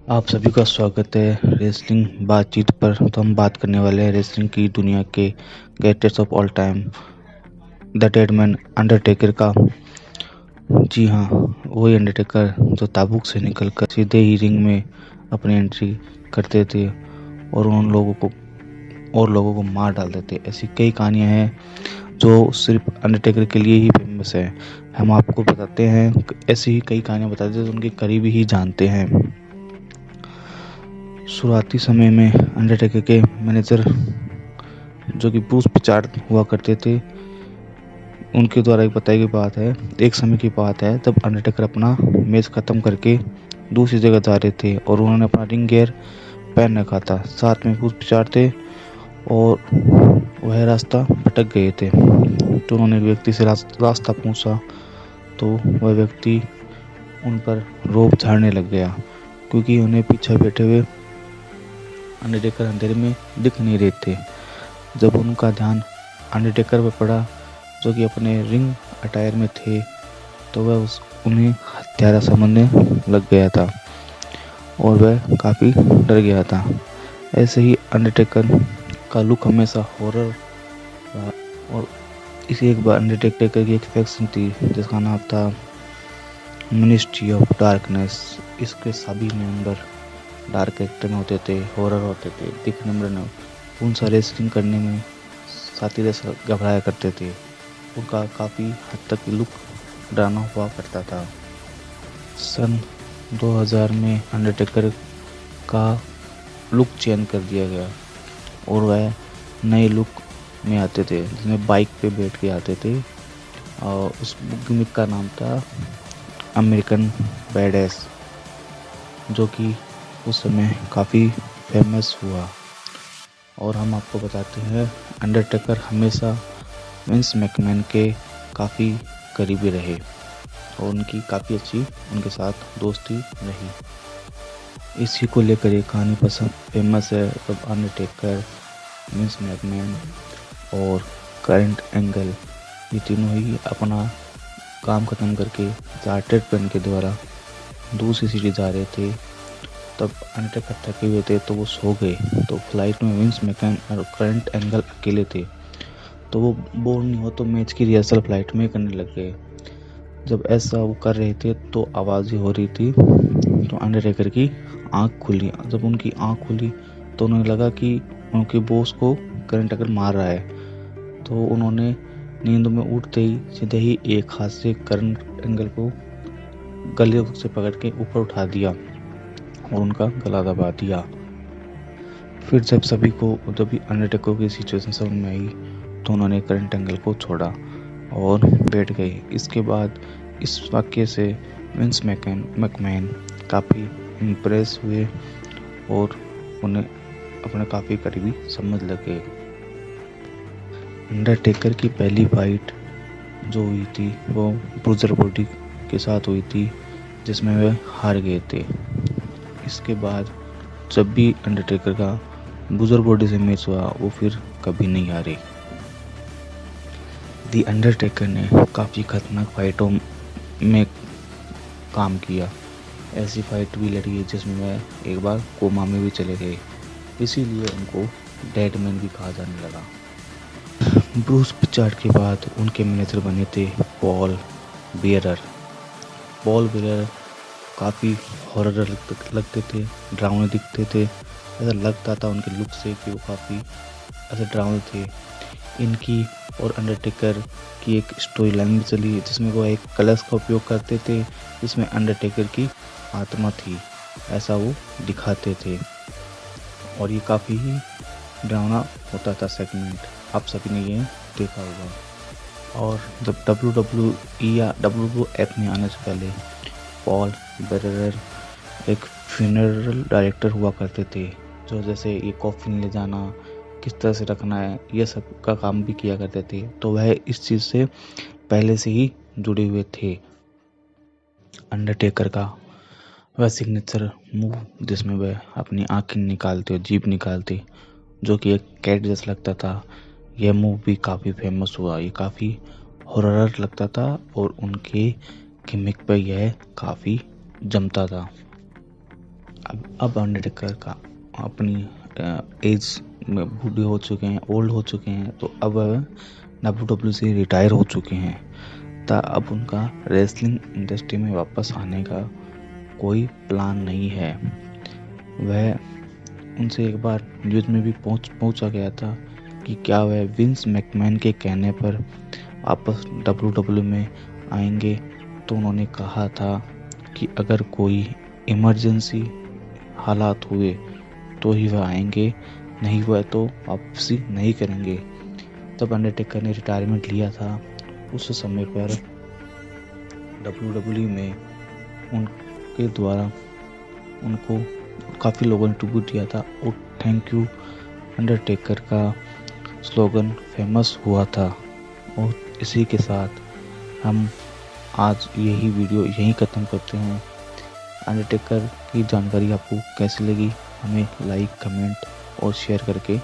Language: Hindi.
आप सभी का स्वागत है रेसलिंग बातचीत पर। तो हम बात करने वाले हैं रेसलिंग की दुनिया के greatest of all time the dead man Undertaker का। जी हाँ, वही अंडरटेकर जो ताबूक से निकलकर सीधे ही रिंग में अपनी एंट्री करते थे और लोगों को मार डालते थे। ऐसी कई कहानियाँ हैं जो सिर्फ अंडरटेकर के लिए ही फेमस है। हम आपको बताते हैं, ऐसी ही कई कहानियाँ बताते हैं जो उनके करीबी ही जानते हैं। शुरुआती समय में अंडरटेकर के मैनेजर जो कि ब्रूस प्रिचार्ड हुआ करते थे, उनके द्वारा एक बताई गई बात है, एक समय की बात है तब अंडरटेकर अपना मैच ख़त्म करके दूसरी जगह जा रहे थे और उन्होंने अपना रिंग गियर पहन रखा था। साथ में ब्रूस प्रिचार्ड थे और वह रास्ता भटक गए थे। तो उन्होंने एक व्यक्ति से रास्ता पूछा तो वह व्यक्ति उन पर रोब झाड़ने लग गया क्योंकि उन्हें पीछे बैठे हुए अंडरटेकर अंधेरे में दिख नहीं रहे थे। जब उनका ध्यान अंडरटेकर पर पड़ा जो कि अपने रिंग अटायर में थे तो वह उन्हें हत्यारा समझने लग गया था और वह काफ़ी डर गया था। ऐसे ही अंडरटेकर का लुक हमेशा हॉरर रहा और इसी एक बार अंडरटेकर की एक फैक्शन थी जिसका नाम था मिनिस्ट्री ऑफ डार्कनेस। इसके सभी मेंबर डार्क कैरेक्टर में होते थे, हॉरर होते थे, दिखने में उन सारे रेसलिंग करने में साथी जैसा घबराया करते थे। उनका काफ़ी हद तक लुक डरावना हुआ करता था। सन 2000 में अंडरटेकर का लुक चेंज कर दिया गया और वह नए लुक में आते थे जिसमें बाइक पे बैठ के आते थे और उस गिमिक का नाम था अमेरिकन बैडएस, जो कि उस समय काफ़ी फेमस हुआ। और हम आपको बताते हैं अंडरटेकर हमेशा विंस मैकमैन के काफ़ी करीबी रहे और उनकी काफ़ी अच्छी उनके साथ दोस्ती रही। इसी को लेकर एक कहानी पसंद फेमस है। तब अंडरटेकर, विंस मैकमैन और कर्ट एंगल ये तीनों ही अपना काम ख़त्म करके चार्टर्ड प्लेन के द्वारा दूसरी सिटी जा रहे थे। तब अंडरटेकर थके हुए थे तो वो सो गए। तो फ्लाइट में विंस मैकमैन और कर्ट एंगल अकेले थे तो वो बोर नहीं हो तो मैच की रिहर्सल फ्लाइट में करने लग गए। जब ऐसा वो कर रहे थे तो आवाज़ें हो रही थी तो अंडरटेकर की आँख खुली। जब उनकी आँख खुली तो उन्हें लगा कि उनके बॉस को कर्ट एंगल मार रहा है। तो उन्होंने नींद में उठते ही सीधे ही एक हाथ से कर्ट एंगल को गले से पकड़ के ऊपर उठा दिया और उनका गला दबा दिया। फिर जब भी अंडरटेकर की सिचुएशन समझ में आई तो उन्होंने कर्ट एंगल को छोड़ा और बैठ गए। इसके बाद इस वाक्य से विंस मैकमैन काफ़ी इम्प्रेस हुए और उन्हें अपने काफ़ी करीबी समझ लगे। अंडरटेकर की पहली फाइट जो हुई थी वो ब्रूजर बॉडी के साथ हुई थी जिसमें वे हार गए थे। इसके बाद जब भी अंडरटेकर का ब्रूजर बॉडी से मैच हुआ वो फिर कभी नहीं हारे। दी अंडरटेकर ने काफ़ी खतरनाक फाइटों में काम किया। ऐसी फाइट भी लड़ी है जिसमें वह एक बार कोमा में भी चले गए, इसीलिए उनको डेडमैन भी कहा जाने लगा। ब्रूस प्रिचार्ड के बाद उनके मैनेजर बने थे पॉल बेयरर। पॉल बेयरर काफ़ी हॉरर लगते थे, डरावने दिखते थे। ऐसा लगता था उनके लुक से कि वो काफ़ी ऐसे डरावने थे। इनकी और अंडरटेकर की एक स्टोरी लाइन भी चली जिसमें वो एक कलश का उपयोग करते थे जिसमें अंडरटेकर की आत्मा थी, ऐसा वो दिखाते थे और ये काफ़ी ही डरावना होता था सेगमेंट। आप सभी ने ये देखा होगा। और जब WWE या WWF में आने से पहले पॉल बेयरर एक फ्यूनरल डायरेक्टर हुआ करते थे, जो जैसे ये कॉफिन ले जाना, किस तरह से रखना है, ये सब का काम भी किया करते थे। तो वह इस चीज़ से पहले से ही जुड़े हुए थे। अंडरटेकर का वह सिग्नेचर मूव जिसमें वह अपनी आँखें निकालते और जीभ निकालते जो कि एक कैट जैसा लगता था, यह मूव भी काफ़ी फेमस हुआ। ये काफ़ी हॉरर लगता था और उनके गिमिक पर यह काफ़ी जमता था। अब अंडरटेकर का अपनी एज में बूढ़े हो चुके हैं, ओल्ड हो चुके हैं, तो अब WWE से रिटायर हो चुके हैं। अब उनका रेसलिंग इंडस्ट्री में वापस आने का कोई प्लान नहीं है। वह उनसे एक बार न्यूज़ में भी पहुंचा गया था कि क्या वह विंस मैकमैन के कहने पर वापस WWE में आएंगे। तो उन्होंने कहा था कि अगर कोई इमरजेंसी हालात हुए तो ही वह आएंगे, नहीं हुआ तो वापसी नहीं करेंगे। तब अंडरटेकर ने रिटायरमेंट लिया था। उस समय पर WWE में उनके द्वारा उनको काफ़ी लोगों ने ट्रिब्यूट दिया था और थैंक यू अंडरटेकर का स्लोगन फेमस हुआ था। और इसी के साथ हम आज यही वीडियो यहीं ख़त्म करते हैं। अंडरटेकर की जानकारी आपको कैसी लगी हमें लाइक, कमेंट और शेयर करके